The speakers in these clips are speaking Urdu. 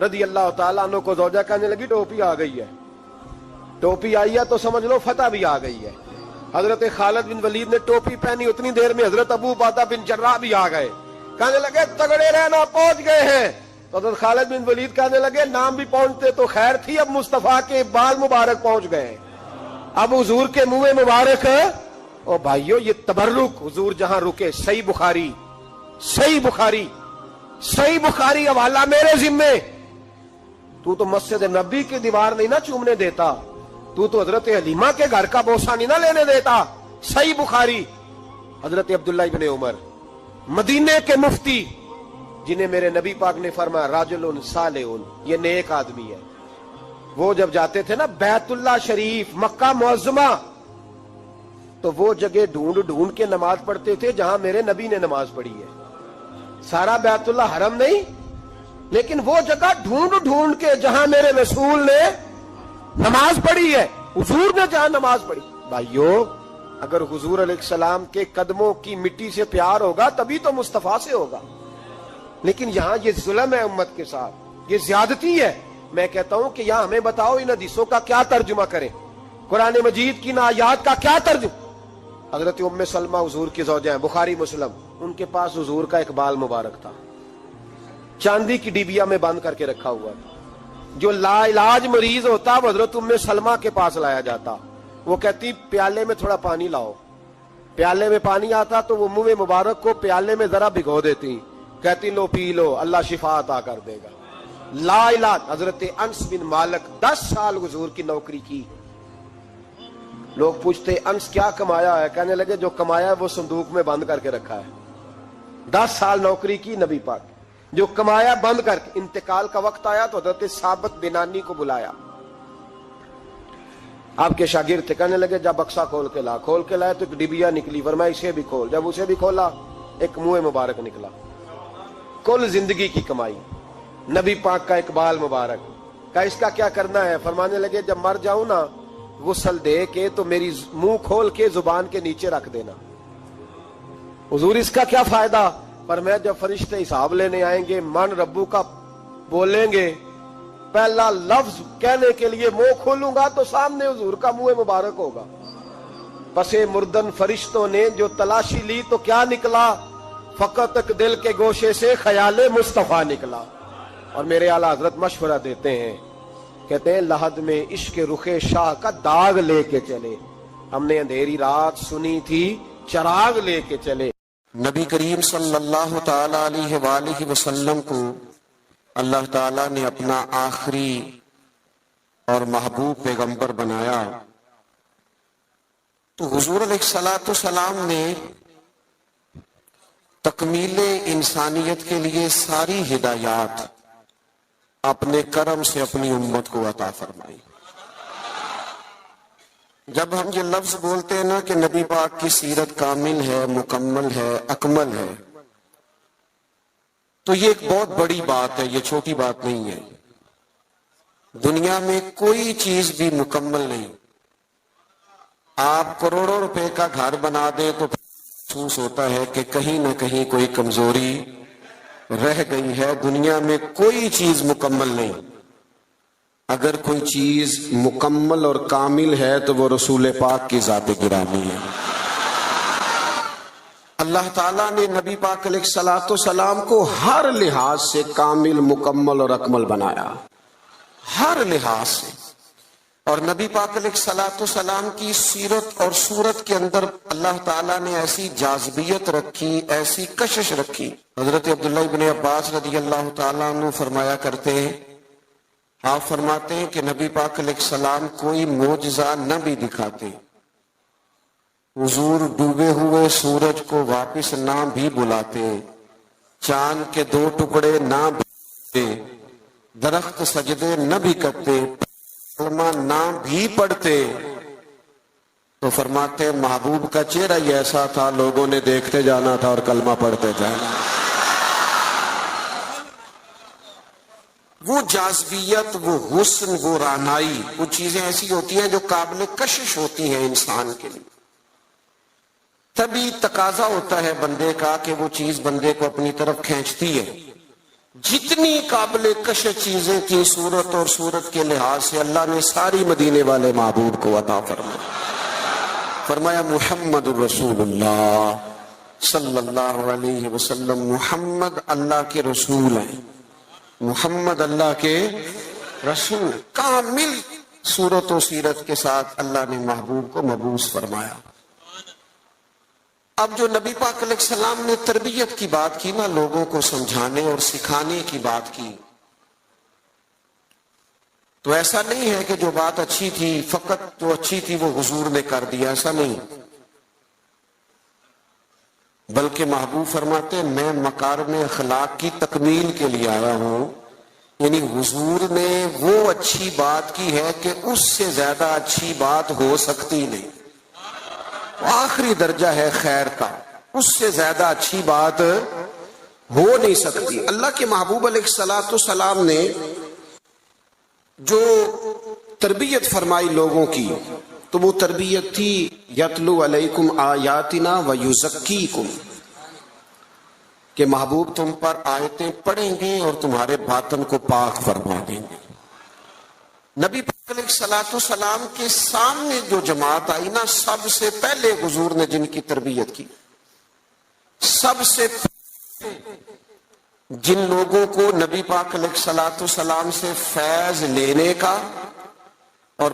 رضی اللہ تعالیٰ عنہ کو زوجہ کہنے لگی ٹوپی آ گئی ہے. ٹوپی آئی ہے تو سمجھ لو فتح بھی آ گئی ہے. حضرت خالد بن ولید نے ٹوپی پہنی، اتنی دیر میں حضرت ابو عبیدہ بن جراح بھی آ گئے. کہنے لگے تگڑے رہنا، پہنچ گئے ہیں. تو حضرت خالد بن ولید کہنے لگے نام بھی پہنچتے تو خیر تھی، اب مصطفیٰ کے بال مبارک پہنچ گئے، اب حضور کے منہ مبارک. او بھائیو یہ تبرک حضور جہاں رکے. صحیح بخاری، صحیح بخاری، صحیح بخاری حوالہ میرے ذمے. تو مسجد نبی کی دیوار نہیں نہ چومنے دیتا، تو حضرت حلیمہ کے گھر کا بوسہ نہیں نہ لینے دیتا. صحیح بخاری. حضرت عبداللہ ابن عمر مدینے کے مفتی، جنہیں میرے نبی پاک نے فرمایا راجل صالح، یہ نیک آدمی ہے. وہ جب جاتے تھے نا بیت اللہ شریف مکہ معظمہ، تو وہ جگہ ڈھونڈ ڈھونڈ کے نماز پڑھتے تھے جہاں میرے نبی نے نماز پڑھی ہے. سارا بیت اللہ حرم نہیں، لیکن وہ جگہ ڈھونڈ ڈھونڈ کے جہاں میرے رسول نے نماز پڑھی ہے، حضور نے جہاں نماز پڑھی. بھائیو اگر حضور علیہ السلام کے قدموں کی مٹی سے پیار ہوگا تبھی تو مصطفیٰ سے ہوگا. لیکن یہاں یہ ظلم ہے امت کے ساتھ، یہ زیادتی ہے. میں کہتا ہوں کہ یہاں ہمیں بتاؤ ان حدیثوں کا کیا ترجمہ کریں، قرآن مجید کی ان آیات کا کیا ترجمہ. حضرت ام سلمہ حضور کی زوجہ ہیں، بخاری مسلم. ان کے پاس حضور کا ایک بال مبارک تھا، چاندی کی ڈیبیا میں بند کر کے رکھا ہوا تھا. جو لا علاج مریض ہوتا وہ حضرت ام سلمہ کے پاس لایا جاتا. وہ کہتی پیالے میں تھوڑا پانی لاؤ. پیالے میں پانی آتا تو وہ منہ مبارک کو پیالے میں ذرا بھگو دیتی، کہتی لو پی لو، اللہ شفا عطا کر دے گا. لا علاج. حضرت انس بن مالک 10 سال حضور کی نوکری کی. لوگ پوچھتے انس کیا کمایا ہے؟ کہنے لگے جو کمایا ہے وہ صندوق میں بند کر کے رکھا ہے. 10 سال نوکری کی نبی پاک، جو کمایا بند کر کے. انتقال کا وقت آیا تو حضرت ثابت بنانی کو بلایا، آپ کے شاگرد تھے. کہنے لگے جب بکسا کھول کے لا. کھول کے لائے تو ایک ڈبیا نکلی، فرمایا اسے بھی کھول. جب اسے بھی کھولا ایک منہ مبارک نکلا. کل زندگی کی کمائی، نبی پاک کا اقبال مبارک. کہا اس کا کیا کرنا ہے؟ فرمانے لگے جب مر جاؤں نا غسل دے کے تو میری منہ کھول کے زبان کے نیچے رکھ دینا. حضور اس کا کیا فائدہ؟ پر میں جب فرشتے حساب لینے آئیں گے من ربو کا بولیں گے، پہلا لفظ کہنے کے لیے منہ کھولوں گا تو سامنے حضور کا منہ مبارک ہوگا. پسے مردن فرشتوں نے جو تلاشی لی تو کیا نکلا؟ فقط ایک دل کے گوشے سے خیال مصطفیٰ نکلا. اور میرے اعلیٰ حضرت مشورہ دیتے ہیں، کہتے ہیں لحد میں عشق رخ شاہ کا داغ لے کے چلے، ہم نے اندھیری رات سنی تھی چراغ لے کے چلے. نبی کریم صلی اللہ تعالی علیہ وآلہ وسلم کو اللہ تعالیٰ نے اپنا آخری اور محبوب پیغمبر بنایا، تو حضور علیہ السلام نے تکمیل انسانیت کے لیے ساری ہدایات اپنے کرم سے اپنی امت کو عطا فرمائی. جب ہم یہ لفظ بولتے ہیں نا کہ نبی پاک کی سیرت کامل ہے، مکمل ہے، اکمل ہے، تو یہ ایک بہت بڑی بات ہے، یہ چھوٹی بات نہیں ہے. دنیا میں کوئی چیز بھی مکمل نہیں. آپ کروڑوں روپے کا گھر بنا دیں تو محسوس ہوتا ہے کہ کہیں نہ کہیں کوئی کمزوری رہ گئی ہے. دنیا میں کوئی چیز مکمل نہیں. اگر کوئی چیز مکمل اور کامل ہے تو وہ رسول پاک کی ذات گرامی ہے. اللہ تعالیٰ نے نبی پاک علیہ السلام کو ہر لحاظ سے کامل، مکمل اور اکمل بنایا، ہر لحاظ سے. اور نبی پاک علیہ السلام کی سیرت اور صورت کے اندر اللہ تعالیٰ نے ایسی جاذبیت رکھی، ایسی کشش رکھی. حضرت عبداللہ ابن عباس رضی اللہ تعالیٰ عنہ فرمایا کرتے ہیں، آپ فرماتے ہیں کہ نبی پاک علیہ السلام کوئی معجزہ نہ بھی دکھاتے، حضور ڈوبے ہوئے سورج کو واپس نہ بھی بلاتے، چاند کے 2 ٹکڑے نہ بھیجتے، درخت سجدے نہ بھی کرتے، کلمہ نہ بھی پڑھتے، تو فرماتے محبوب کا چہرہ ہی ایسا تھا لوگوں نے دیکھتے جانا تھا اور کلمہ پڑھتے جانا. وہ جاذبیت، وہ حسن، وہ رعنائی، وہ چیزیں ایسی ہوتی ہیں جو قابل کشش ہوتی ہیں انسان کے لیے. تبھی تقاضا ہوتا ہے بندے کا کہ وہ چیز بندے کو اپنی طرف کھینچتی ہے. جتنی قابل کشش چیزیں تھیں صورت اور صورت کے لحاظ سے اللہ نے ساری مدینے والے محبوب کو عطا فرمایا محمد الرسول اللہ صلی اللہ علیہ وسلم، محمد اللہ کے رسول ہیں، محمد اللہ کے رسول، کامل صورت و سیرت کے ساتھ اللہ نے محبوب کو مبعوث فرمایا۔ اب جو نبی پاک علیہ السلام نے تربیت کی بات کی نا، لوگوں کو سمجھانے اور سکھانے کی بات کی، تو ایسا نہیں ہے کہ جو بات اچھی تھی فقط جو اچھی تھی وہ حضور نے کر دیا، ایسا نہیں، بلکہ محبوب فرماتے ہیں میں مکارم اخلاق کی تکمیل کے لیے آیا ہوں، یعنی حضور نے وہ اچھی بات کی ہے کہ اس سے زیادہ اچھی بات ہو سکتی نہیں، آخری درجہ ہے خیر کا، اس سے زیادہ اچھی بات ہو نہیں سکتی۔ اللہ کے محبوب علیہ الصلوۃ والسلام نے جو تربیت فرمائی لوگوں کی، تو وہ تربیت تھی یتلو علیکم آیاتنا ویزکیکم، کہ محبوب تم پر آیتیں پڑھیں گے اور تمہارے باطن کو پاک فرما دیں گے۔ نبی پاک علیہ الصلوۃ والسلام کے سامنے جو جماعت آئی نا، سب سے پہلے حضور نے جن کی تربیت کی، سب سے جن لوگوں کو نبی پاک علیہ الصلوۃ والسلام سے فیض لینے کا اور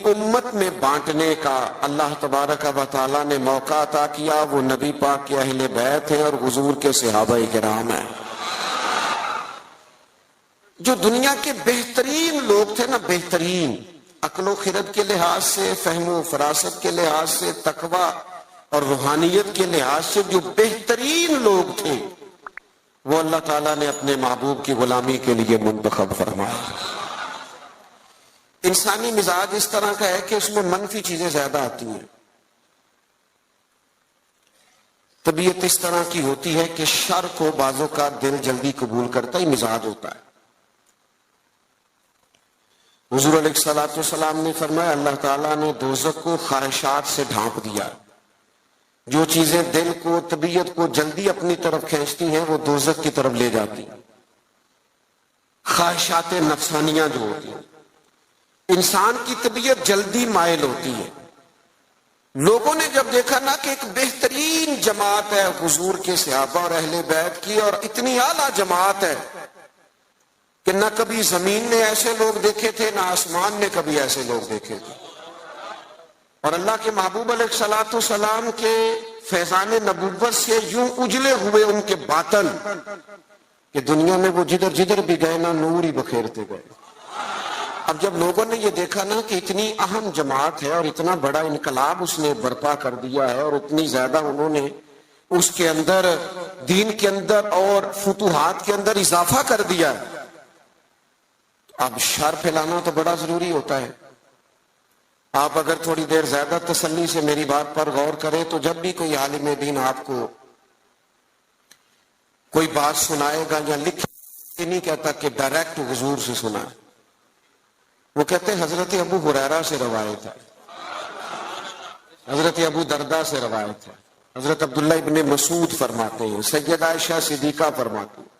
امت میں بانٹنے کا اللہ تبارک و تعالیٰ نے موقع عطا کیا، وہ نبی پاک کے اہل بیت ہیں اور حضور کے صحابہ کرام ہیں۔ جو دنیا کے بہترین لوگ تھے نا، بہترین عقل و خرد کے لحاظ سے، فہم و فراست کے لحاظ سے، تقوی اور روحانیت کے لحاظ سے جو بہترین لوگ تھے، وہ اللہ تعالیٰ نے اپنے محبوب کی غلامی کے لیے منتخب فرمایا۔ انسانی مزاج اس طرح کا ہے کہ اس میں منفی چیزیں زیادہ آتی ہیں، طبیعت اس طرح کی ہوتی ہے کہ شر کو بعضوں کا دل جلدی قبول کرتا ہی مزاج ہوتا ہے۔ حضور علیہ الصلوۃ والسلام نے فرمایا اللہ تعالیٰ نے دوزخ کو خواہشات سے ڈھانپ دیا، جو چیزیں دل کو طبیعت کو جلدی اپنی طرف کھینچتی ہیں وہ دوزخ کی طرف لے جاتی ہیں، خواہشات نفسانیاں جو ہوتی ہیں۔ انسان کی طبیعت جلدی مائل ہوتی ہے۔ لوگوں نے جب دیکھا نا کہ ایک بہترین جماعت ہے حضور کے صحابہ اور اہل بیت کی، اور اتنی اعلیٰ جماعت ہے کہ نہ کبھی زمین نے ایسے لوگ دیکھے تھے نہ آسمان نے کبھی ایسے لوگ دیکھے تھے، اور اللہ کے محبوب علیہ الصلوۃ والسلام کے فیضان نبوت سے یوں اجلے ہوئے ان کے باطن کہ دنیا میں وہ جدھر جدھر بھی گئے نا نور ہی بکھیرتے گئے۔ اب جب لوگوں نے یہ دیکھا نا کہ اتنی اہم جماعت ہے اور اتنا بڑا انقلاب اس نے برپا کر دیا ہے اور اتنی زیادہ انہوں نے اس کے اندر دین کے اندر اور فتوحات کے اندر اضافہ کر دیا ہے، اب شر پھیلانا تو بڑا ضروری ہوتا ہے۔ آپ اگر تھوڑی دیر زیادہ تسلی سے میری بات پر غور کریں تو جب بھی کوئی عالم دین آپ کو کوئی بات سنائے گا یا لکھے، نہیں کہتا کہ ڈائریکٹ حضور سے سنا، وہ کہتے ہیں حضرت ابو ہریرہ سے روایت ہے، حضرت ابو دردہ سے روایت ہے، حضرت عبداللہ ابن مسعود فرماتے ہیں، سیدہ عائشہ صدیقہ فرماتی ہیں،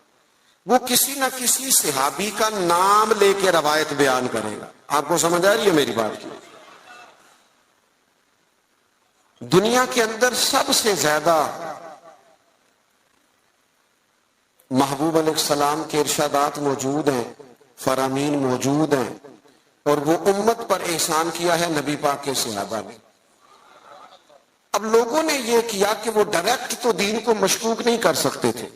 وہ کسی نہ کسی صحابی کا نام لے کے روایت بیان کرے گا۔ آپ کو سمجھ آ رہی ہے میری بات کی؟ دنیا کے اندر سب سے زیادہ محبوب علیہ السلام کے ارشادات موجود ہیں، فرامین موجود ہیں، اور وہ امت پر احسان کیا ہے نبی پاک کے صحابہ نے۔ اب لوگوں نے یہ کیا کہ وہ ڈائریکٹ تو دین کو مشکوک نہیں کر سکتے تھے،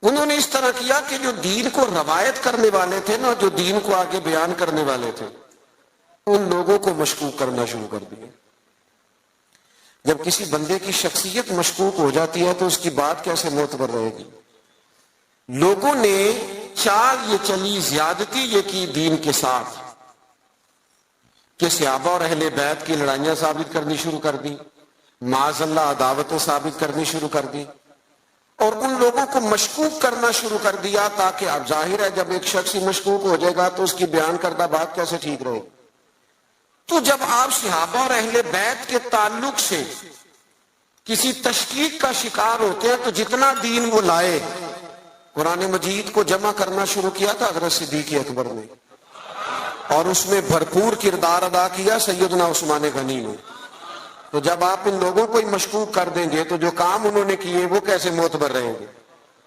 انہوں نے اس طرح کیا کہ جو دین کو روایت کرنے والے تھے نا، جو دین کو آگے بیان کرنے والے تھے، ان لوگوں کو مشکوک کرنا شروع کر دیا۔ جب کسی بندے کی شخصیت مشکوک ہو جاتی ہے تو اس کی بات کیسے معتبر رہے گی؟ لوگوں نے چال یہ چلی، زیادتی یہ کی دین کے ساتھ کہ صحابہ اور اہل بیت کی لڑائیاں ثابت کرنی شروع کر دی، معاذ اللہ عداوتیں ثابت کرنی شروع کر دی، اور ان لوگوں کو مشکوک کرنا شروع کر دیا، تاکہ اب ظاہر ہے جب ایک شخص ہی مشکوک ہو جائے گا تو اس کی بیان کردہ بات کیسے ٹھیک رہے۔ تو جب آپ صحابہ اور اہل بیت کے تعلق سے کسی تشکیک کا شکار ہوتے ہیں تو جتنا دین وہ لائے، قرآن مجید کو جمع کرنا شروع کیا تھا حضرت صدیق اکبر نے، اور اس میں بھرپور کردار ادا کیا سیدنا عثمان غنی نے. تو جب آپ ان لوگوں کو ہی مشکوک کر دیں گے تو جو کام انہوں نے کیے وہ کیسے معتبر رہیں گے؟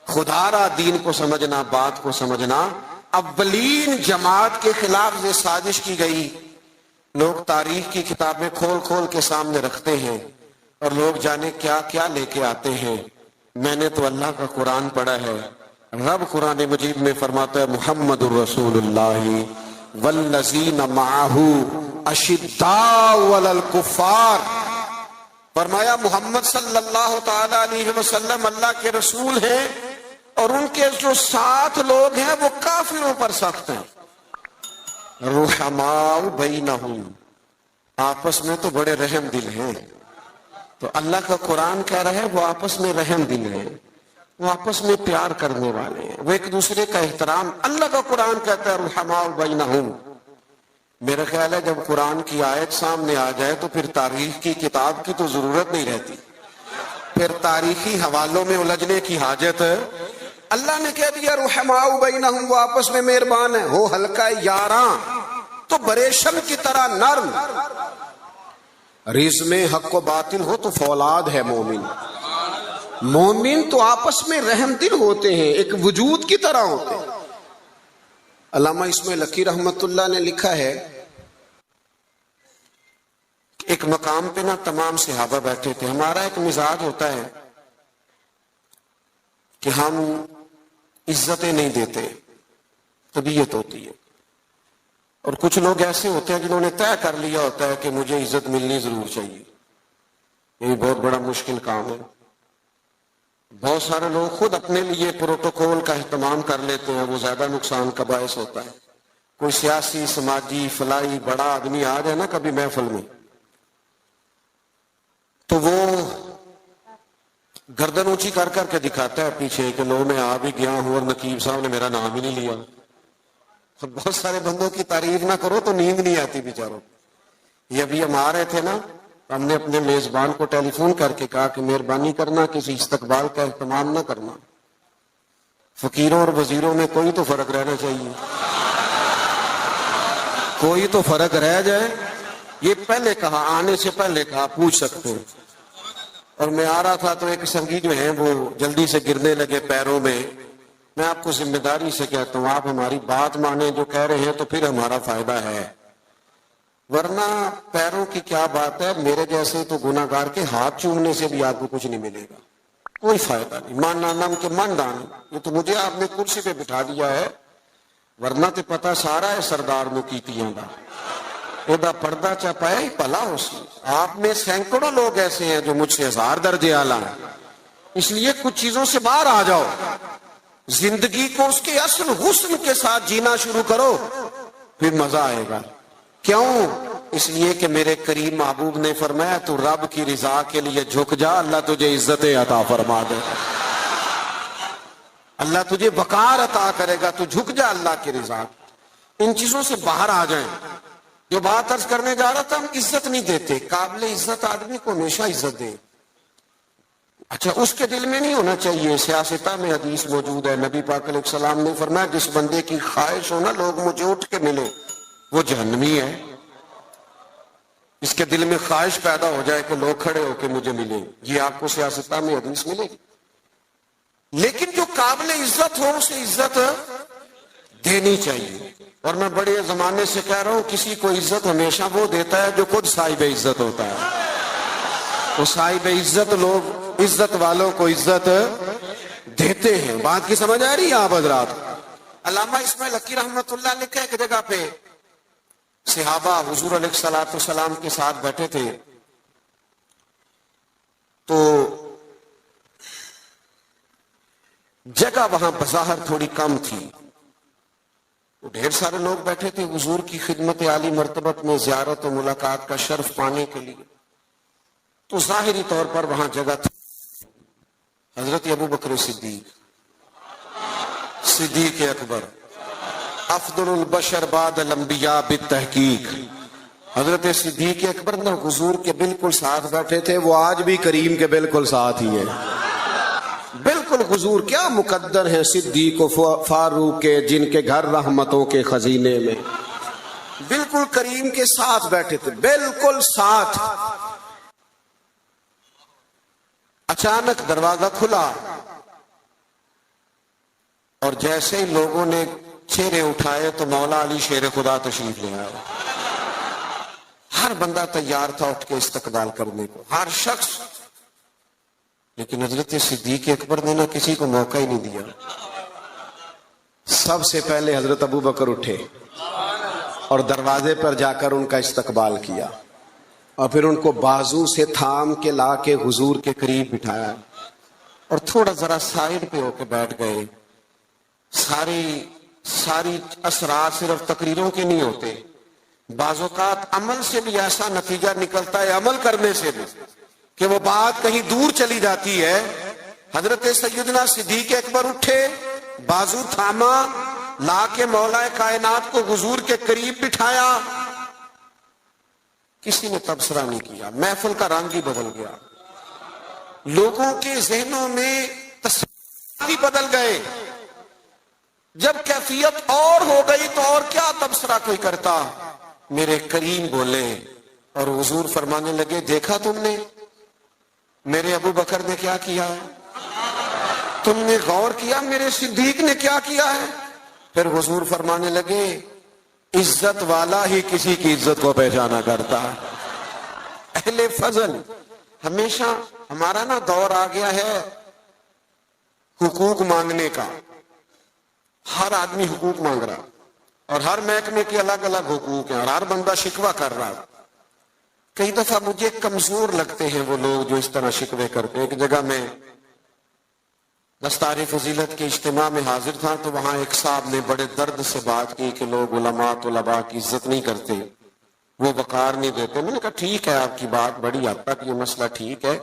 خدا را دین کو سمجھنا، بات کو سمجھنا. اولین جماعت کے خلاف یہ سازش کی گئی. لوگ تاریخ کی کتابیں کھول کھول کے سامنے رکھتے ہیں اور لوگ جانے کیا کیا لے کے آتے ہیں. میں نے تو اللہ کا قرآن پڑھا ہے. رب قرآن مجید میں فرماتا ہے محمد الرسول اللہ والذین معہ اشداء علی الکفار. فرمایا محمد صلی اللہ تعالی علیہ وسلم اللہ کے رسول ہیں اور ان کے جو ساتھ لوگ ہیں وہ کافروں پر سخت ہیں. رحماء بینہم، آپس میں تو بڑے رحم دل ہیں. تو اللہ کا قرآن کہہ رہا ہے وہ آپس میں رحم دل ہیں، وہ آپس میں پیار کرنے والے ہیں، وہ ایک دوسرے کا احترام. اللہ کا قرآن کہتا ہے رحماء بینہم. میرا خیال ہے جب قرآن کی آیت سامنے آ جائے تو پھر تاریخ کی کتاب کی تو ضرورت نہیں رہتی، پھر تاریخی حوالوں میں الجھنے کی حاجت. اللہ نے کہہ دیا رحماء بینہم، وہ آپس میں مہربان ہیں. ہو ہلکا یاراں تو بریشم کی طرح نرم. رزم حق و باطل ہو تو فولاد ہے مومن. مومن تو آپس میں رحم دل ہوتے ہیں، ایک وجود کی طرح ہوتے ہیں. علامہ اسماعیل لکی رحمت اللہ نے لکھا ہے ایک مقام پہ نا تمام صحابہ بیٹھے تھے. ہمارا ایک مزاج ہوتا ہے کہ ہم عزتیں نہیں دیتے، طبیعت ہوتی ہے. اور کچھ لوگ ایسے ہوتے ہیں جنہوں نے طے کر لیا ہوتا ہے کہ مجھے عزت ملنی ضرور چاہیے. یہ بہت بڑا مشکل کام ہے. بہت سارے لوگ خود اپنے لیے پروٹوکول کا اہتمام کر لیتے ہیں، وہ زیادہ نقصان کا باعث ہوتا ہے. کوئی سیاسی سماجی فلاحی بڑا آدمی آ جائے نا کبھی محفل میں تو وہ گردن اونچی کر کر کے دکھاتا ہے پیچھے کہ لو میں آ بھی گیا ہوں اور نقیب صاحب نے میرا نام ہی نہیں لیا. بہت سارے بندوں کی تعریف نہ کرو تو نیند نہیں آتی بیچاروں. یہ ابھی ہم آ رہے تھے نا، ہم نے اپنے میزبان کو ٹیلی فون کر کے کہا کہ مہربانی کرنا کسی استقبال کا اہتمام نہ کرنا. فقیروں اور وزیروں میں کوئی تو فرق رہنا چاہیے، کوئی تو فرق رہ جائے. یہ پہلے کہا، آنے سے پہلے کہا، پوچھ سکتے ہیں. اور میں آ رہا تھا تو ایک سنگی جو ہیں وہ جلدی سے گرنے لگے پیروں میں. میں آپ کو ذمہ داری سے کہتا ہوں آپ ہماری بات مانیں جو کہہ رہے ہیں تو پھر ہمارا فائدہ ہے، ورنہ پیروں کی کیا بات ہے. میرے جیسے تو گناہگار کے ہاتھ چومنے سے بھی آپ کو کچھ نہیں ملے گا، کوئی فائدہ نہیں. مان نام کے من دان، یہ تو مجھے آپ نے کرسی پہ بٹھا دیا ہے، ورنہ تو پتہ سارا ہے سردار نو کیتیاں دا ادا پردہ چپائے پلا ہو سی. آپ میں سینکڑوں لوگ ایسے ہیں جو مجھ سے 1000 درجے اعلیٰ ہیں. اس لیے کچھ چیزوں سے باہر آ جاؤ، زندگی کو اس کے اصل حسن کے ساتھ جینا شروع کرو، پھر مزہ آئے گا. کیوں؟ اس لیے کہ میرے کریم محبوب نے فرمایا تو رب کی رضا کے لیے جھک جا، اللہ تجھے عزتیں عطا فرما دے، اللہ تجھے وقار عطا کرے گا. تو جھک جا اللہ کی رضا. ان چیزوں سے باہر آ جائیں. جو بات عرض کرنے جا رہا تھا، ہم عزت نہیں دیتے. قابل عزت آدمی کو ہمیشہ عزت دیں. اچھا، اس کے دل میں نہیں ہونا چاہیے. سیاستہ میں حدیث موجود ہے، نبی پاک علیہ السلام نے فرمایا جس بندے کی خواہش ہو نا لوگ مجھے اٹھ کے ملے وہ جہنمی ہے. اس کے دل میں خواہش پیدا ہو جائے کہ لوگ کھڑے ہو کے مجھے ملیں، یہ آپ کو سیاستہ میں حدیث ملے گی. لیکن جو قابل عزت ہو اسے عزت دینی چاہیے. اور میں بڑے زمانے سے کہہ رہا ہوں کسی کو عزت ہمیشہ وہ دیتا ہے جو خود صاحب عزت ہوتا ہے. وہ صاحب عزت لوگ عزت والوں کو عزت دیتے ہیں. بات کی سمجھ آ رہی ہے آپ حضرات؟ علامہ اسماعیل لکی رحمت اللہ لکھا ہے ایک جگہ پہ صحابہ حضور علیہ الصلوۃ والسلام کے ساتھ بیٹھے تھے تو جگہ وہاں بظاہر تھوڑی کم تھی. ڈھیر سارے لوگ بیٹھے تھے حضور کی خدمت عالی مرتبت میں زیارت و ملاقات کا شرف پانے کے لیے. تو ظاہری طور پر وہاں جگہ تھی. حضرت ابو بکر صدیق اکبر افضل البشر بعد الانبیاء بالتحقیق، حضرت صدیق اکبر نے حضور کے بالکل ساتھ بیٹھے تھے، وہ آج بھی کریم کے بالکل ساتھ ہی ہے، بالکل حضور کیا مقدر ہیں صدیق و فاروق کے، جن کے گھر رحمتوں کے خزینے میں، بالکل کریم کے ساتھ بیٹھے تھے، بالکل ساتھ۔ اچانک دروازہ کھلا اور جیسے ہی لوگوں نے چہرے اٹھائے تو مولا علی شیر خدا تشریف لے آئے۔ ہر بندہ تیار تھا اٹھ کے استقبال کرنے کو، ہر شخص، لیکن حضرت صدیق اکبر نے نہ کسی کو موقع ہی نہیں دیا۔ سب سے پہلے حضرت ابو بکر اٹھے اور دروازے پر جا کر ان کا استقبال کیا، اور پھر ان کو بازو سے تھام کے لا کے حضور کے قریب بٹھایا اور تھوڑا ذرا سائڈ پہ ہو کے بیٹھ گئے۔ ساری اسرار صرف تقریروں کے نہیں ہوتے، بعض اوقات عمل سے بھی ایسا نتیجہ نکلتا ہے، عمل کرنے سے بھی، کہ وہ بات کہیں دور چلی جاتی ہے۔ حضرت سیدنا صدیق اکبر اٹھے، بازو تھاما، لا کے مولا کائنات کو حضور کے قریب بٹھایا۔ کسی نے تبصرہ نہیں کیا، محفل کا رنگ ہی بدل گیا، لوگوں کے ذہنوں میں تصور بدل گئے۔ جب کیفیت اور ہو گئی تو اور کیا تبصرہ کوئی کرتا۔ میرے کریم بولے اور حضور فرمانے لگے، دیکھا تم نے میرے ابو بکر نے کیا کیا ہے؟ تم نے غور کیا میرے صدیق نے کیا کیا ہے؟ پھر حضور فرمانے لگے، عزت والا ہی کسی کی عزت کو پہچانا کرتا ہے۔ اہل فضل، ہمیشہ ہمارا نا دور آ گیا ہے حقوق مانگنے کا، ہر آدمی حقوق مانگ رہا، اور ہر محکمے کے الگ الگ حقوق ہیں، اور ہر بندہ شکوہ کر رہا ہے۔ کئی دفعہ مجھے کمزور لگتے ہیں وہ لوگ جو اس طرح شکوے کرتے ہیں۔ ایک جگہ میں دستار فضیلت کے اجتماع میں حاضر تھا تو وہاں ایک صاحب نے بڑے درد سے بات کی کہ لوگ علماء طلباء کی عزت نہیں کرتے، وہ وقار نہیں دیتے۔ میں نے کہا ٹھیک ہے، آپ کی بات بڑی حد تک یہ مسئلہ ٹھیک ہے،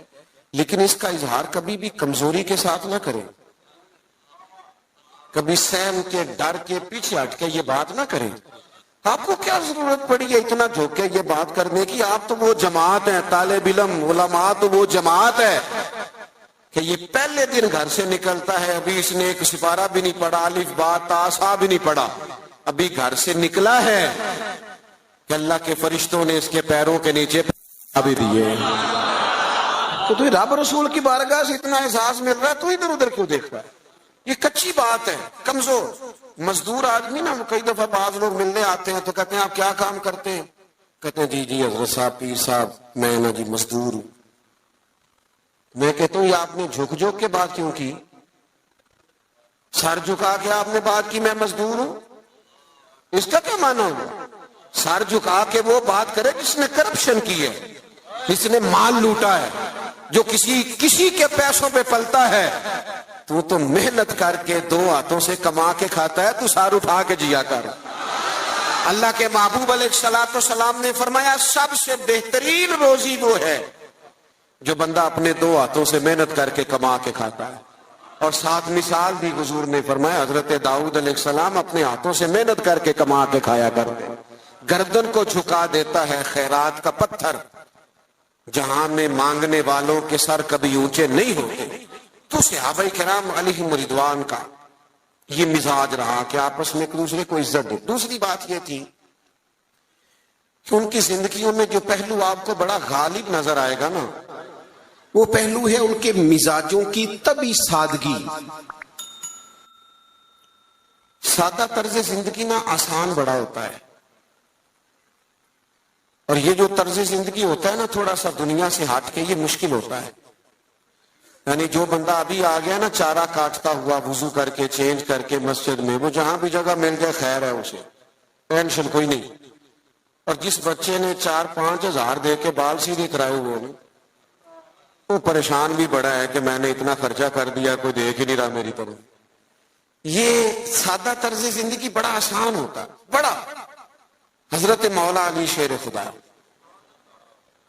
لیکن اس کا اظہار کبھی بھی کمزوری کے ساتھ نہ کریں، کبھی سہم کے ڈر کے پیچھے ہٹ کے یہ بات نہ کریں۔ آپ کو کیا ضرورت پڑی ہے اتنا جھوک کے یہ بات کرنے کی؟ آپ تو وہ جماعت ہیں، طالب علم علماء تو وہ جماعت ہے کہ یہ پہلے دن گھر سے نکلتا ہے، ابھی اس نے ایک سپارہ بھی نہیں پڑھا، الف با تا سا بھی نہیں پڑھا، ابھی گھر سے نکلا ہے کہ اللہ کے فرشتوں نے اس کے پیروں کے نیچے بھی دیے۔ تو تمہیں رب رسول کی بارگاہ سے اتنا احساس مل رہا ہے، تو ادھر ادھر کیوں دیکھ رہا ہے؟ یہ کچی بات ہے، کمزور مزدور آدمی نا، کئی دفعہ بعض لوگ ملنے آتے ہیں تو کہتے ہیں آپ کیا کام کرتے ہیں؟ کہتے ہیں جی حضرت صاحب، پیر صاحب، میں نا جی مزدور ہوں۔ میں کہتا ہوں یہ آپ نے جھک جھک کے بات کیوں کی؟ سر جھکا کے آپ نے بات کی میں مزدور ہوں، اس کا کیا معنی ہوا؟ سر جھکا کے وہ بات کرے جس نے کرپشن کی ہے، جس نے مال لوٹا ہے، جو کسی کے پیسوں پہ پلتا ہے۔ تو محنت کر کے دو ہاتھوں سے کما کے کھاتا ہے، تو سار اٹھا کے جیا کر۔ اللہ کے محبوب علیہ الصلوۃ والسلام نے فرمایا سب سے بہترین روزی وہ ہے جو بندہ اپنے دو ہاتھوں سے محنت کر کے کما کے کھاتا ہے۔ اور ساتھ مثال بھی حضور نے فرمایا، حضرت داؤد علیہ السلام اپنے ہاتھوں سے محنت کر کے کما کے کھایا کرتے۔ گردن کو جھکا دیتا ہے خیرات کا پتھر، جہاں میں مانگنے والوں کے سر کبھی اونچے نہیں ہوتے۔ تو صحابہ کرام علیہم رضوان کا یہ مزاج رہا کہ آپس میں ایک دوسرے کو عزت دے۔ دوسری بات یہ تھی کہ ان کی زندگیوں میں جو پہلو آپ کو بڑا غالب نظر آئے گا نا، وہ پہلو ہے ان کے مزاجوں کی طبی سادگی۔ سادہ طرز زندگی نا آسان بڑا ہوتا ہے، اور یہ جو طرز زندگی ہوتا ہے نا تھوڑا سا دنیا سے ہٹ کے، یہ مشکل ہوتا ہے۔ یعنی جو بندہ ابھی آ گیا نا چارہ کاٹتا ہوا وضو کر کے چینج کر کے مسجد میں، وہ جہاں بھی جگہ مل جائے خیر ہے، اسے ٹینشن کوئی نہیں۔ اور جس بچے نے 4-5 ہزار دے کے بال سیدھے کرائے ہوئے نا، وہ پریشان بھی بڑا ہے کہ میں نے اتنا خرچہ کر دیا، کوئی دیکھ ہی نہیں رہا میری طرف۔ یہ سادہ طرز زندگی بڑا آسان ہوتا ہے، بڑا۔ حضرت مولا علی شیر خدا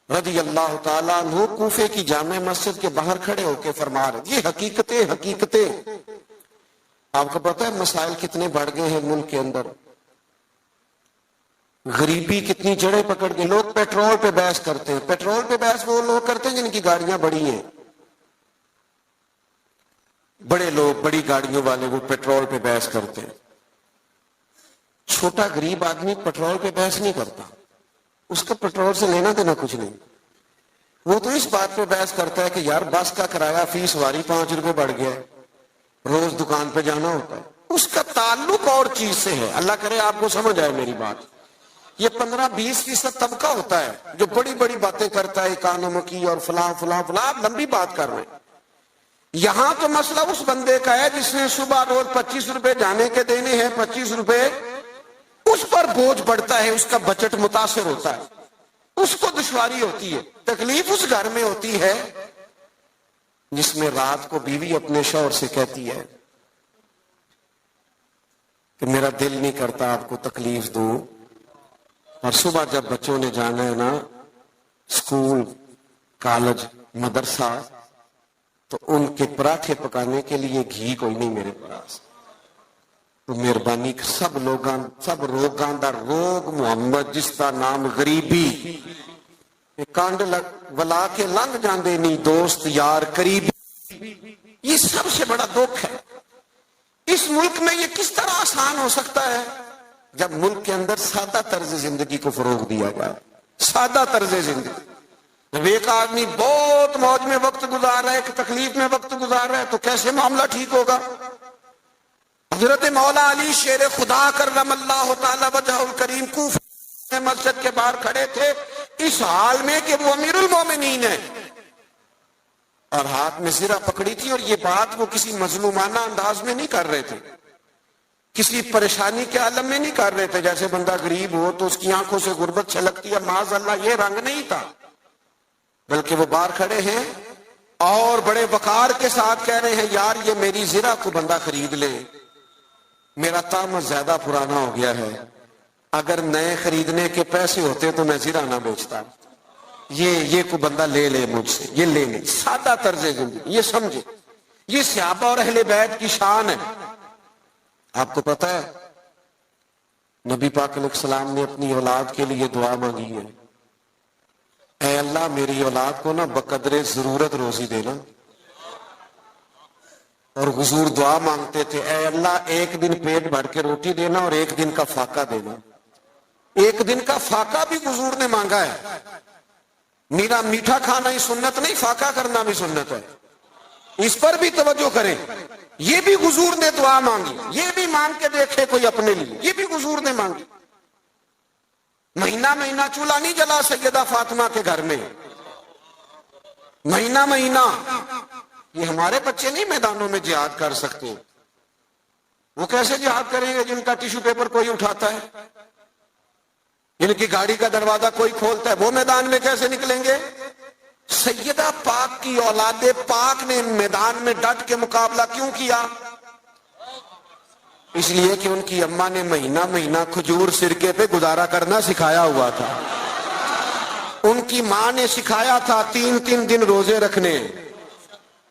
رضی اللہ تعالیٰ عنہ کوفے کی جامع مسجد کے باہر کھڑے ہو کے فرما رہے، یہ حقیقتیں آپ کو پتہ ہے مسائل کتنے بڑھ گئے ہیں ملک کے اندر۔ غریبی کتنی جڑیں پکڑ کے لوگ پیٹرول پہ بحث کرتے ہیں. پیٹرول پہ بحث وہ لوگ کرتے ہیں جن کی گاڑیاں بڑی ہیں. بڑے لوگ بڑی گاڑیوں والے وہ پیٹرول پہ بحث کرتے ہیں. چھوٹا غریب آدمی پیٹرول پہ بحث نہیں کرتا, اس کا پیٹرول سے لینا دینا کچھ نہیں. وہ تو اس بات پہ بحث کرتا ہے کہ یار بس کا کرایہ فی سواری 5 روپے بڑھ گیا ہے, روز دکان پہ جانا ہوتا ہے. اس کا تعلق اور چیز سے ہے. اللہ کرے آپ کو سمجھ آئے میری بات. یہ 15-20% طبقہ ہوتا ہے جو بڑی بڑی باتیں کرتا ہے اکانومی کی اور فلاں فلاں فلاں. آپ لمبی بات کر رہے ہیں. یہاں تو مسئلہ اس بندے کا ہے جس نے صبح روز 25 روپے جانے کے دینے ہیں, 25 روپے اس پر بوجھ بڑھتا ہے, اس کا بجٹ متاثر ہوتا ہے, اس کو دشواری ہوتی ہے. تکلیف اس گھر میں ہوتی ہے جس میں رات کو بیوی اپنے شوہر سے کہتی ہے کہ میرا دل نہیں کرتا آپ کو تکلیف دوں, اور صبح جب بچوں نے جانا ہے نا اسکول, کالج, مدرسہ, تو ان کے پراٹھے پکانے کے لیے گھی کوئی نہیں میرے پاس. تو مہربانی سب روگاں دا روگ محمد جس کا نام غریبی, کانڈ ولا کے لنگ جاندے نہیں دوست یار قریبی. یہ سب سے بڑا دکھ ہے. اس ملک میں یہ کس طرح آسان ہو سکتا ہے جب ملک کے اندر سادہ طرز زندگی کو فروغ دیا جائے. سادہ طرز زندگی. جب ایک آدمی بہت موج میں وقت گزار رہا ہے, ایک تکلیف میں وقت گزار رہا ہے, تو کیسے معاملہ ٹھیک ہوگا؟ حضرت مولا علی شیر خدا کرم اللہ تعالی وجہہ الکریم کوفہ مسجد کے باہر کھڑے تھے اس حال میں کہ وہ امیر المومنین ہیں, اور ہاتھ میں زرہ پکڑی تھی. اور یہ بات وہ کسی مظلومانہ انداز میں نہیں کر رہے تھے, کسی پریشانی کے عالم میں نہیں کر رہے تھے. جیسے بندہ غریب ہو تو اس کی آنکھوں سے غربت چھلکتی ہے, معاذ اللہ یہ رنگ نہیں تھا. بلکہ وہ باہر کھڑے ہیں اور بڑے وقار کے ساتھ کہہ رہے ہیں یار یہ میری زرہ کو بندہ خرید لے, میرا طعم زیادہ پرانا ہو گیا ہے, اگر نئے خریدنے کے پیسے ہوتے تو میں زرہ نہ بیچتا. یہ کو بندہ لے لے مجھ سے, یہ لے لے. سادہ طرز زندگی, یہ سمجھے, یہ صحابہ اور اہل بیت کی شان ہے. آپ کو پتا ہے نبی پاک علیہ السلام نے اپنی اولاد کے لیے دعا مانگی ہے, اے اللہ میری اولاد کو نا بقدر ضرورت روزی دینا. اور حضور دعا مانگتے تھے اے اللہ ایک دن پیٹ بھر کے روٹی دینا اور ایک دن کا فاقہ دینا. ایک دن کا فاقہ بھی حضور نے مانگا ہے. میرا میٹھا کھانا ہی سنت نہیں, فاقہ کرنا بھی سنت ہے. اس پر بھی توجہ کریں. یہ بھی حضور نے دعا مانگی, یہ بھی مانگ کے دیکھے کوئی اپنے لیے, یہ بھی حضور نے مانگی. مہینہ مہینہ چولہا نہیں جلا سیدہ فاطمہ کے گھر میں, مہینہ مہینہ. یہ ہمارے بچے نہیں میدانوں میں جہاد کر سکتے. وہ کیسے جہاد کریں گے جن کا ٹیشو پیپر کوئی اٹھاتا ہے, جن کی گاڑی کا دروازہ کوئی کھولتا ہے, وہ میدان میں کیسے نکلیں گے؟ سیدہ پاک کی اولاد پاک نے میدان میں ڈٹ کے مقابلہ کیوں کیا؟ اس لیے کہ ان کی اماں نے مہینہ مہینہ کھجور سرکے پہ گزارا کرنا سکھایا ہوا تھا. ان کی ماں نے سکھایا تھا 3 دن روزے رکھنے,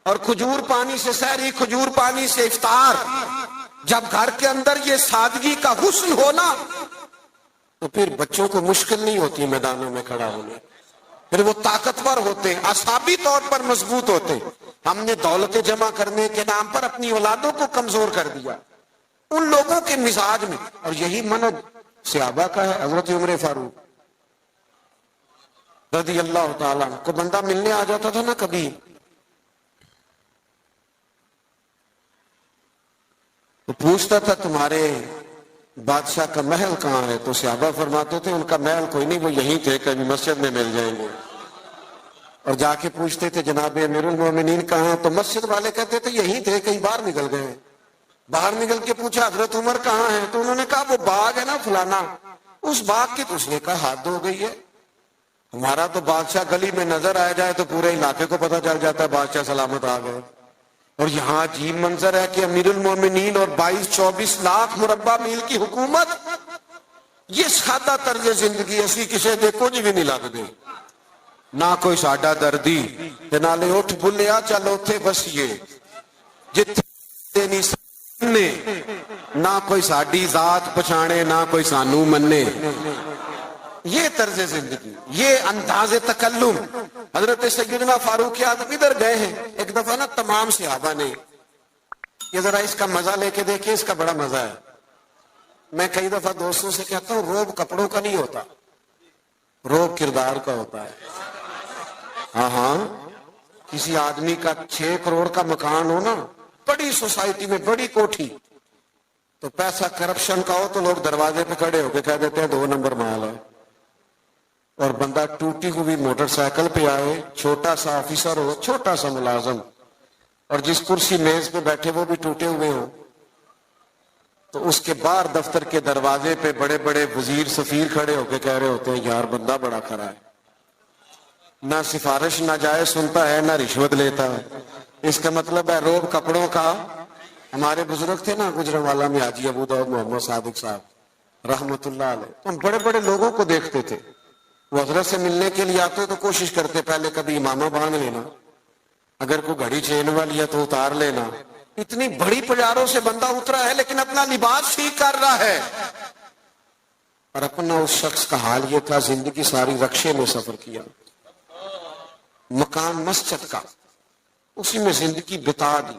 اور کھجور پانی سے سحری, کھجور پانی سے افطار. جب گھر کے اندر یہ سادگی کا حسن ہونا تو پھر بچوں کو مشکل نہیں ہوتی میدانوں میں کھڑا ہونے, پھر وہ طاقتور ہوتے, اعصابی طور پر مضبوط ہوتے. ہم نے دولت جمع کرنے کے نام پر اپنی اولادوں کو کمزور کر دیا ان لوگوں کے مزاج میں. اور یہی منہج صحابہ کا ہے. حضرت عمر فاروق رضی اللہ تعالیٰ کو بندہ ملنے آ جاتا تھا نا کبھی, تو پوچھتا تھا تمہارے بادشاہ کا محل کہاں ہے؟ تو صحابہ فرماتے تھے ان کا محل کوئی نہیں, وہ یہیں تھے, کبھی مسجد میں مل جائیں گے. اور جا کے پوچھتے تھے جناب امیر المومنین کہاں ہیں؟ تو مسجد والے کہتے تھے یہیں تھے, کہیں باہر نکل گئے. باہر نکل کے پوچھا حضرت عمر کہاں ہیں؟ تو انہوں نے کہا وہ باغ ہے نا فلانا, اس باغ کی. تو اس نے کہا حد ہو گئی ہے, ہمارا تو بادشاہ گلی میں نظر آ جائے تو پورے علاقے کو پتہ چل جاتا ہے بادشاہ سلامت آ گئے. اور یہاں عجیب منظر ہے کہ امیر المومنین اور 22-24 لاکھ مربع میل کی حکومت, یہ سادہ طرز زندگی اسی کسے دے کچھ بھی نہیں لگ دے, نہ کوئی ساڈا دردی تے نالے اٹھ بلیا چل اوتھے بسیے جتھے نہیں سنے, نہ کوئی ساڈی ذات پچھانے نہ کوئی سانو منے. یہ طرز زندگی، یہ انداز تکلم. حضرت سیدنا فاروق اعظم ادھر گئے ہیں ایک دفعہ نا، تمام صحابہ نے یہ ذرا اس کا مزہ لے کے دیکھیں، اس کا بڑا مزہ ہے. میں کئی دفعہ دوستوں سے کہتا ہوں روب کپڑوں کا نہیں ہوتا، روب کردار کا ہوتا ہے. ہاں کسی آدمی کا 6 کروڑ کا مکان ہو نا، بڑی سوسائٹی میں بڑی کوٹھی، تو پیسہ کرپشن کا ہو تو لوگ دروازے پہ کھڑے ہو کے کہہ دیتے ہیں 2 نمبر مال ہے. اور بندہ ٹوٹی ہوئی موٹر سائیکل پہ آئے، چھوٹا سا آفیسر ہو، چھوٹا سا ملازم، اور جس کرسی میز پہ بیٹھے وہ بھی ٹوٹے ہوئے ہوں، تو اس کے باہر دفتر کے دروازے پہ بڑے بڑے وزیر سفیر کھڑے ہو کے کہہ رہے ہوتے ہیں یار بندہ بڑا کھڑا ہے، نہ سفارش نہ جائے سنتا ہے، نہ رشوت لیتا ہے. اس کا مطلب ہے روب کپڑوں کا. ہمارے بزرگ تھے نا گجرانوالہ میں حاجی ابو داؤد محمد صادق صاحب رحمت اللہ علیہ، تو ہم بڑے بڑے لوگوں کو دیکھتے تھے، وہ حضرت سے ملنے کے لیے آتے تو کوشش کرتے پہلے کبھی امامہ باندھ لینا، اگر کوئی گھڑی چین والی ہے تو اتار لینا. اتنی بڑی پجاروں سے بندہ اترا ہے لیکن اپنا لباس ٹھیک کر رہا ہے. اور اپنا اس شخص کا حال یہ تھا، زندگی ساری رکشے میں سفر کیا، مکان مسجد کا، اسی میں زندگی بتا دی.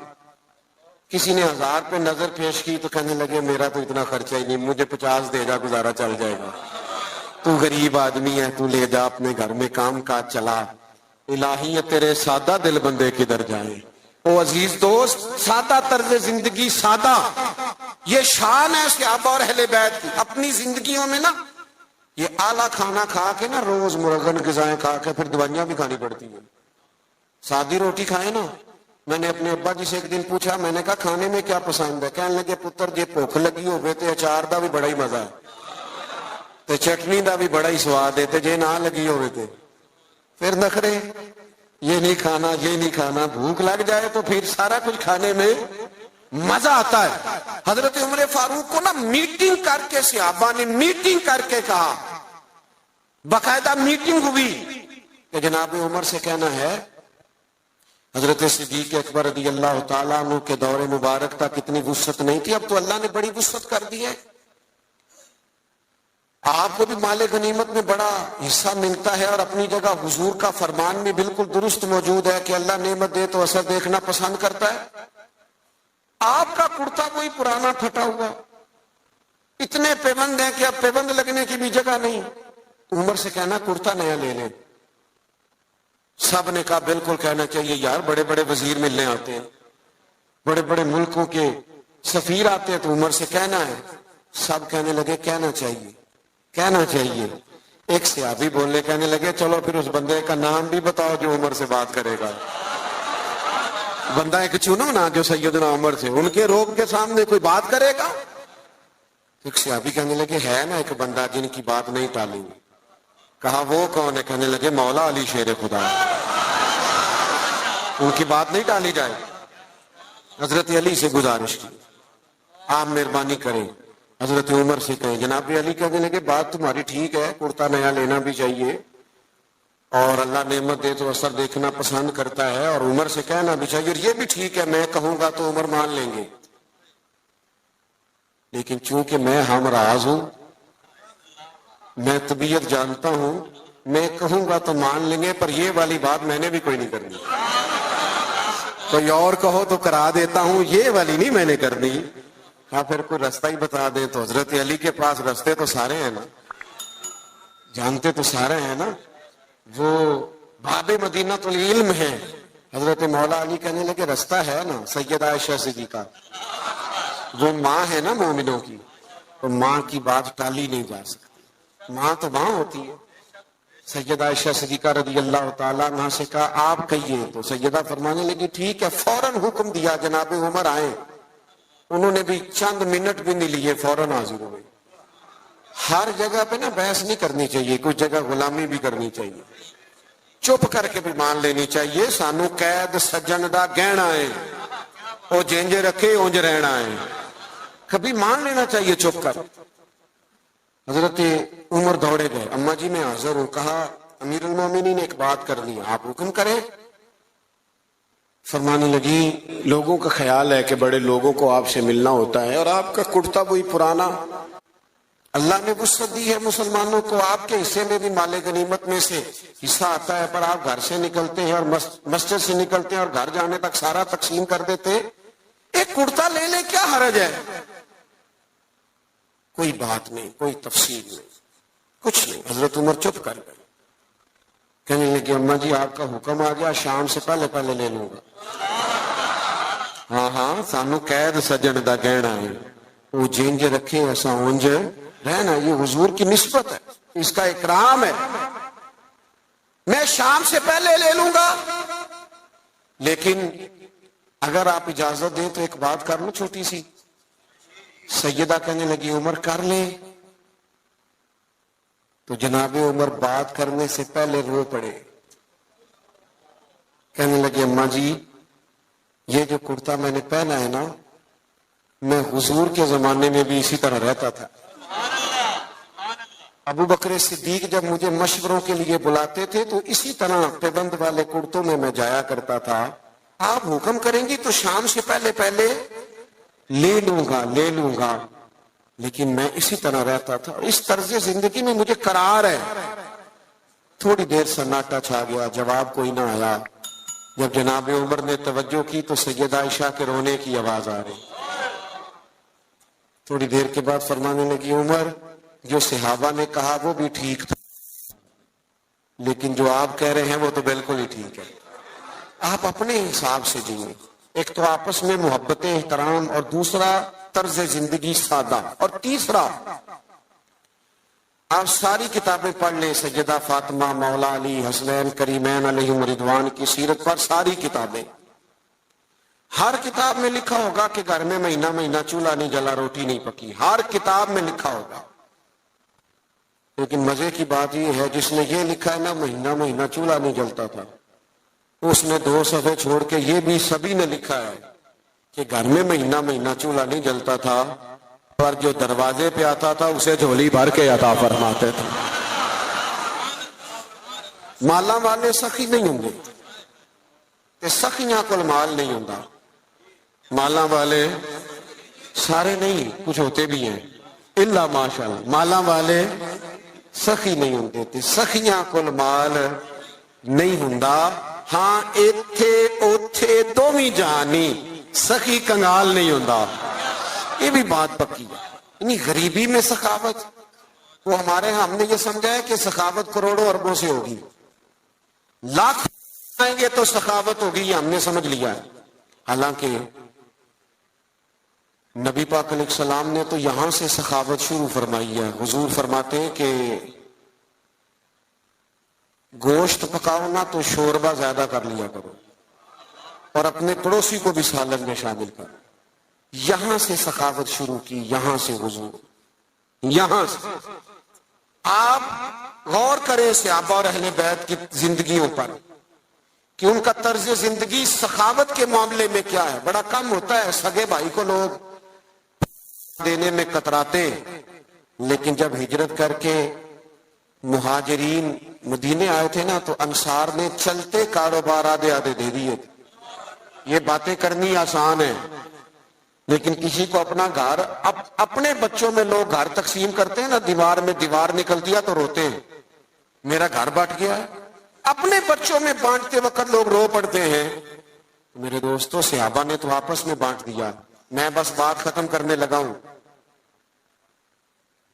کسی نے 1000 پہ نظر پیش کی تو کہنے لگے میرا تو اتنا خرچہ ہی نہیں، مجھے 50 دے جا گزارا چل جائے گا، تو غریب آدمی ہے، تو لے جا اپنے گھر میں کام کاج چلا. الہی ہے تیرے سادہ دل بندے کدھر جائیں. او عزیز دوست، سادہ طرز زندگی، سادہ، یہ شان ہے صحابہ اور اہل بیت کی. اپنی زندگیوں میں نا یہ اعلیٰ کھانا کھا کے نا، روز مرغن غذائیں کھا کے پھر دوائیاں بھی کھانی پڑتی ہیں. سادی روٹی کھائیں نا. میں نے اپنے ابا جی سے ایک دن پوچھا، میں نے کہا کھانے میں کیا پسند ہے؟ کہنے لگے پتر جی بھوک لگی ہوئے تے اچار دا بھی بڑا ہی مزہ ہے تے چٹنی دا بھی بڑا ہی سواد ہے تے جے نہ لگی ہوئے تے پھر نخرے، یہ نہیں کھانا یہ نہیں کھانا. بھوک لگ جائے تو پھر سارا کچھ کھانے میں مزہ آتا ہے. حضرت عمر فاروق کو نا میٹنگ کر کے صحابہ نے میٹنگ کر کے کہا، باقاعدہ میٹنگ ہوئی کہ جناب عمر سے کہنا ہے حضرت صدیق اکبر رضی اللہ تعالیٰ عنہ کے دور مبارک تک اتنی وسعت نہیں تھی، اب تو اللہ نے بڑی وسعت کر دی ہے. آپ کو بھی مال غنیمت میں بڑا حصہ ملتا ہے، اور اپنی جگہ حضور کا فرمان میں بالکل درست موجود ہے کہ اللہ نعمت دے تو اثر دیکھنا پسند کرتا ہے. آپ کا کرتا کوئی پرانا پھٹا ہوا، اتنے پیبند ہیں کہ اب پیبند لگنے کی بھی جگہ نہیں. عمر سے کہنا کرتا نیا لے لیں. سب نے کہا بالکل کہنا چاہیے یار، بڑے بڑے وزیر ملنے آتے ہیں، بڑے بڑے ملکوں کے سفیر آتے ہیں، تو عمر سے کہنا ہے. سب کہنے لگے کہنا چاہیے کہنا چاہیے. ایک صحابی بولنے کہنے لگے چلو پھر اس بندے کا نام بھی بتاؤ جو عمر سے بات کرے گا. بندہ ایک چنو نا جو سیدنا عمر سے، ان کے روب کے سامنے کوئی بات کرے گا. ایک صحابی کہنے لگے ہے نا ایک بندہ جن کی بات نہیں ٹالیں گے. کہا وہ کون ہے؟ کہنے لگے مولا علی شیر خدا، ان کی بات نہیں ٹالی جائے. حضرت علی سے گزارش کی آپ مہربانی کریں. حضرت عمر سے کہیں. جناب علی کہنے لگے بات تمہاری ٹھیک ہے، کرتا نیا لینا بھی چاہیے، اور اللہ نعمت دے تو اثر دیکھنا پسند کرتا ہے، اور عمر سے کہنا بھی چاہیے، اور یہ بھی ٹھیک ہے، میں کہوں گا تو عمر مان لیں گے. لیکن چونکہ میں ہم راز ہوں، میں طبیعت جانتا ہوں، میں کہوں گا تو مان لیں گے، پر یہ والی بات میں نے بھی کوئی نہیں کرنی. کوئی اور کہو تو کرا دیتا ہوں، یہ والی نہیں میں نے کرنی. کہا پھر کوئی رستہ ہی بتا دیں. تو حضرت علی کے پاس رستے تو سارے ہیں نا، جانتے تو سارے ہیں نا. وہ باب مدینہ العلم ہے. حضرت مولا علی کہنے لگے رستہ ہے نا، سیدہ عائشہ صدیقہ وہ ماں ہے نا مومنوں کی، تو ماں کی بات ٹالی نہیں جا سکتی. ماں تو ماں ہوتی ہے. سیدہ عائشہ صدیقہ رضی اللہ تعالیٰ عنہ سے کہا آپ کہیے. تو سیدہ فرمانے لگی ٹھیک ہے. فوراً حکم دیا جناب عمر آئے. انہوں نے بھی چند منٹ بھی نہیں لیے، فوراً حاضر ہوئے. ہر جگہ پہ نا بحث نہیں کرنی چاہیے، کچھ جگہ غلامی بھی کرنی چاہیے، چپ کر کے بھی مان لینی چاہیے. سانو قید سجن دا گہنا ہے، وہ جنج رکھے اونج رہنا ہے، کبھی مان لینا چاہیے چپ کر. حضرت عمر دوڑے گئے، اماں جی میں حاضر ہوں. کہا امیر المومنین نے ایک بات کر لی، آپ حکم کریں. فرمانے لگی لوگوں کا خیال ہے کہ بڑے لوگوں کو آپ سے ملنا ہوتا ہے، اور آپ کا کرتا وہی پرانا اللہ نے وسعت دی ہے مسلمانوں کو، آپ کے حصے میں بھی مال غنیمت میں سے حصہ آتا ہے، پر آپ گھر سے نکلتے ہیں اور مسجد سے نکلتے ہیں اور گھر جانے تک سارا تقسیم کر دیتے ہیں۔ ایک کرتا لے لے، کیا حرج ہے؟ کوئی بات نہیں، کوئی تفصیل نہیں، کچھ نہیں۔ حضرت عمر چپ کر گئے، کہنے لگے اماں جی آپ کا حکم آ گیا، شام سے پہلے پہلے لے لوں گا۔ ہاں ہاں، سانو قید سجن دا کہنا ہے، وہ جنج رکھے ایسا اونج رہنا، یہ حضور کی نسبت ہے، اس کا اکرام ہے۔ میں شام سے پہلے لے لوں گا، لیکن اگر آپ اجازت دیں تو ایک بات کر لوں چھوٹی سی۔ سیدہ کہنے لگی عمر کر لے، تو جناب عمر بات کرنے سے پہلے رو پڑے، کہنے لگے اماں جی یہ جو کرتا میں نے پہنا ہے نا، میں حضور کے زمانے میں بھی اسی طرح رہتا تھا۔ ابو بکر صدیق جب مجھے مشوروں کے لیے بلاتے تھے تو اسی طرح پیبند والے کرتوں میں جایا کرتا تھا۔ آپ حکم کریں گی تو شام سے پہلے پہلے لے لوں گا، لیکن میں اسی طرح رہتا تھا، اس طرز زندگی میں مجھے قرار ہے۔ تھوڑی دیر سناٹا چھا گیا، جواب کوئی نہ آیا۔ جب جناب عمر نے توجہ کی تو سیدہ عائشہ کے رونے کی آواز آ رہی۔ تھوڑی دیر کے بعد فرمانے لگی عمر جو صحابہ نے کہا وہ بھی ٹھیک تھا، لیکن جو آپ کہہ رہے ہیں وہ تو بالکل ہی ٹھیک ہے۔ آپ اپنے حساب سے جیئیں، ایک تو آپس میں محبت احترام، اور دوسرا طرز زندگی سادہ، اور تیسرا آپ ساری کتابیں پڑھ لیں، سیدہ فاطمہ، مولا علی، حسنین کریمین علیہم رضوان کی سیرت پر ساری کتابیں، ہر کتاب میں لکھا ہوگا کہ گھر میں مہینہ مہینہ چولہا نہیں جلا، روٹی نہیں پکی، ہر کتاب میں لکھا ہوگا۔ لیکن مزے کی بات یہ ہے جس نے یہ لکھا ہے نا مہینہ مہینہ چولہا نہیں جلتا تھا، اس نے 2 صفحے چھوڑ کے یہ بھی سبھی نے لکھا ہے کہ گھر میں مہینہ مہینہ چولہا نہیں جلتا تھا، پر جو دروازے پہ آتا تھا اسے جھولی بھر کے عطا فرماتے تھے۔ مالا والے سخی نہیں ہوں گے کہ سخیاں کل مال نہیں ہوں گا، مالا والے سارے نہیں، کچھ ہوتے بھی ہیں، اللہ ماشاءاللہ، مالا والے سخی نہیں ہوں گے، سخیاں کل مال نہیں ہوں گا، ہاں ایتھے اوتھے دومی جانی سخی کنگال نہیں ہوں گا۔ یہ بھی بات پکی ہے، یعنی غریبی میں سخاوت، وہ ہمارے ہم نے یہ سمجھا ہے کہ سخاوت کروڑوں اربوں سے ہوگی، لاکھ آئیں گے تو سخاوت ہوگی، یہ ہم نے سمجھ لیا ہے۔ حالانکہ نبی پاک علیہ السلام نے تو یہاں سے سخاوت شروع فرمائی ہے۔ حضور فرماتے ہیں کہ گوشت پکاؤ نا تو شوربہ زیادہ کر لیا کرو، اور اپنے پڑوسی کو بھی سالن میں شامل کرو۔ یہاں سے سخاوت شروع کی، یہاں سے حضور، یہاں سے۔ آپ غور کریں صحابہ اور اہل بیت کی زندگیوں پر کہ ان کا طرز زندگی سخاوت کے معاملے میں کیا ہے۔ بڑا کم ہوتا ہے سگے بھائی کو لوگ دینے میں کتراتے، لیکن جب ہجرت کر کے مہاجرین مدینے آئے تھے نا تو انصار نے چلتے کاروبار آدھے آدھے دے دیے تھے۔ یہ باتیں کرنی آسان ہے، لیکن کسی کو اپنا گھر، اپنے بچوں میں لوگ گھر تقسیم کرتے ہیں نا، دیوار میں دیوار نکل دیا تو روتے ہیں میرا گھر بٹ گیا ہے۔ اپنے بچوں میں بانٹتے وقت لوگ رو پڑتے ہیں۔ میرے دوستوں صحابہ نے تو آپس میں بانٹ دیا۔ میں بس بات ختم کرنے لگا ہوں۔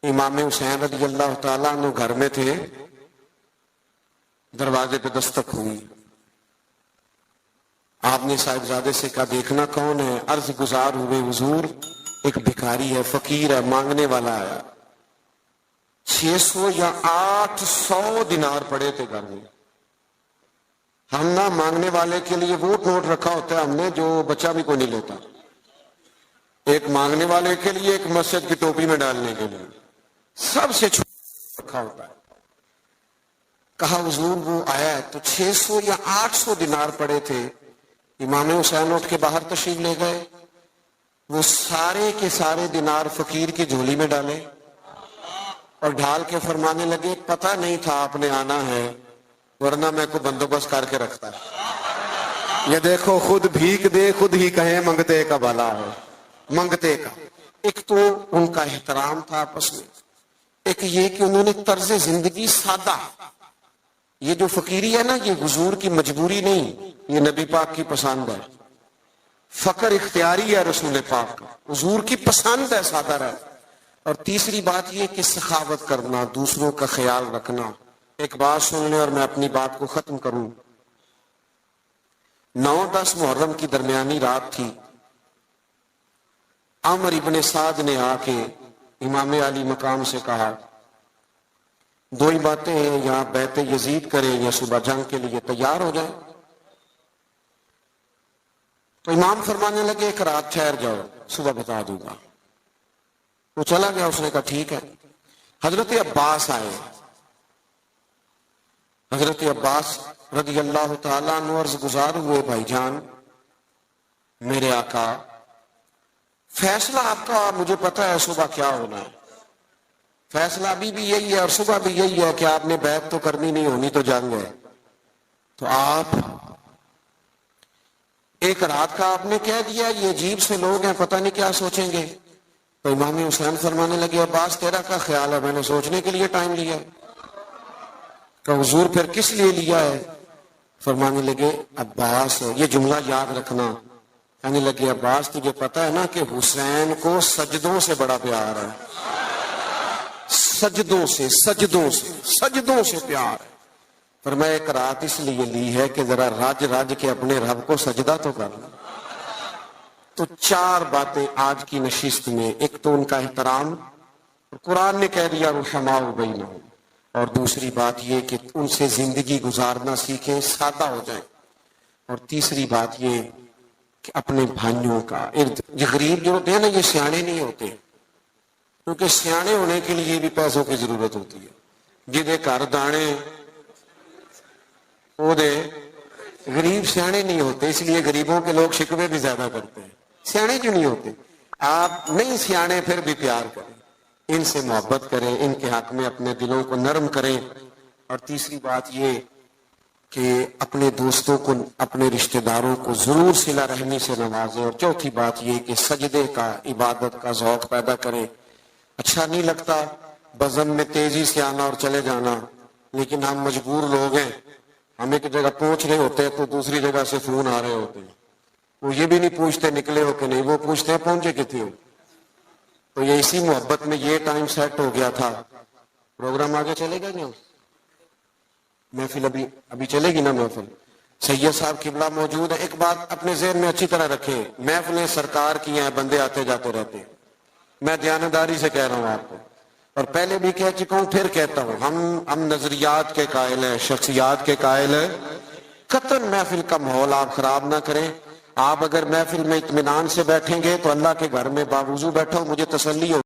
امام حسین رضی اللہ تعالیٰ عنہ گھر میں تھے، دروازے پہ دستک ہوئی، آپ نے صاحبزادے سے کہا دیکھنا کون ہے؟ عرض گزار ہوئے حضور ایک بھکاری ہے، فقیر ہے، مانگنے والا آیا۔ 600 یا 800 دینار پڑے تھے گھر میں۔ ہم نہ مانگنے والے کے لیے وہ نوٹ رکھا ہوتا ہے ہم نے جو بچہ بھی کوئی نہیں لیتا، ایک مانگنے والے کے لیے، ایک مسجد کی ٹوپی میں ڈالنے کے لیے، سب سے چھوٹا رکھا ہوتا ہے۔ کہا حضور وہ آیا ہے، تو 600 یا 800 دینار پڑے تھے۔ امام حسین اٹھ کے باہر تشریف لے گئے، وہ سارے کے سارے دینار فقیر کی جھولی میں ڈالے اور ڈھال کے فرمانے لگے پتہ نہیں تھا آپ نے آنا ہے، ورنہ میں کو بندوبست کر کے رکھتا ہے۔ یہ دیکھو خود بھیک دے خود ہی کہیں منگتے کا بھلا ہے، منگتے کا۔ ایک تو ان کا احترام تھا آپس میں، ایک یہ کہ انہوں نے طرز زندگی سادہ، یہ جو فقیری ہے نا، یہ حضور کی مجبوری نہیں، یہ نبی پاک کی پسند ہے. فقر اختیاری ہے رسول پاک کا، حضور کی پسند ہے سادہ رہ. اور تیسری بات یہ کہ سخاوت کرنا، دوسروں کا خیال رکھنا. ایک بات سن لیں اور میں اپنی بات کو ختم کروں. 9-10 محرم کی درمیانی رات تھی. عمر ابن سعد نے آ کے امام علی مقام سے کہا، دو ہی باتیں ہیں، یا بیعت یزید کریں یا صبح جنگ کے لیے تیار ہو جائیں. تو امام فرمانے لگے ایک رات ٹھہر جاؤ، صبح بتا دوں گا. وہ چلا گیا، اس نے کہا ٹھیک ہے. حضرت عباس آئے. حضرت عباس رضی اللہ تعالیٰ عنہ عرض گزار ہوئے، بھائی جان میرے آقا، فیصلہ آپ کا مجھے پتا ہے صبح کیا ہونا ہے. فیصلہ ابھی بھی یہی ہے اور صبح بھی یہی ہے کہ آپ نے بیعت تو کرنی نہیں، ہونی تو جنگ ہے. تو آپ ایک رات کا آپ نے کہہ دیا، یہ عجیب سے لوگ ہیں، پتہ نہیں کیا سوچیں گے. تو امام حسین فرمانے لگے، عباس تیرا کیا خیال ہے؟ میں نے سوچنے کے لیے ٹائم لیا. کہ حضور پھر کس لیے لیا ہے؟ فرمانے لگے عباس، یہ جملہ یاد رکھنا. کہنے لگے عباس تجھے پتہ ہے نا کہ حسین کو سجدوں سے بڑا پیار ہے، سجدوں سے پیار ہے. فرمایا ایک رات اس لیے لی ہے کہ ذرا رج رج کے اپنے رب کو سجدہ تو کر لیں. تو 4 باتیں آج کی نشست میں. ایک تو ان کا احترام، قرآن نے کہہ دیا رحماء بینہم. اور دوسری بات یہ کہ ان سے زندگی گزارنا سیکھیں، سادہ ہو جائیں. اور تیسری بات یہ کہ اپنے بھائیوں کا یہ غریب جو ہوتے ہیں نا، یہ سیانے نہیں ہوتے، کیونکہ سیانے ہونے کے لیے بھی پیسوں کی ضرورت ہوتی ہے. جدے گھر دانے وہ دے، غریب سیانے نہیں ہوتے. اس لیے غریبوں کے لوگ شکوے بھی زیادہ کرتے ہیں. سیانے کیوں نہیں ہوتے؟ آپ نہیں سیانے پھر بھی پیار کریں، ان سے محبت کریں، ان کے حق میں اپنے دلوں کو نرم کریں. اور تیسری بات یہ کہ اپنے دوستوں کو، اپنے رشتہ داروں کو ضرور صلہ رحمی سے نوازیں. اور چوتھی بات یہ کہ سجدے کا، عبادت کا ذوق پیدا کریں. اچھا نہیں لگتا بزم میں تیزی سے آنا اور چلے جانا، لیکن ہم مجبور لوگ ہیں. ہم ایک جگہ پہنچ رہے ہوتے ہیں تو دوسری جگہ سے فون آ رہے ہوتے ہیں. وہ یہ بھی نہیں پوچھتے نکلے ہو کہ نہیں، وہ پوچھتے ہیں پہنچے کتنے ہو. تو یہ اسی محبت میں یہ ٹائم سیٹ ہو گیا تھا. پروگرام آگے چلے گا نا، محفل ابھی چلے گی نا محفل. سید صاحب قبلہ موجود ہے. ایک بات اپنے ذہن میں اچھی طرح رکھیں، محفلیں سرکار کی ہیں، بندے آتے جاتے رہتے ہیں. میں دیانتداری سے کہہ رہا ہوں آپ کو، اور پہلے بھی کہہ چکا ہوں، پھر کہتا ہوں، ہم نظریات کے قائل ہیں، شخصیات کے قائل ہیں. قطعاً محفل کا ماحول آپ خراب نہ کریں. آپ اگر محفل میں اطمینان سے بیٹھیں گے تو اللہ کے گھر میں باوضو بیٹھو، مجھے تسلی ہو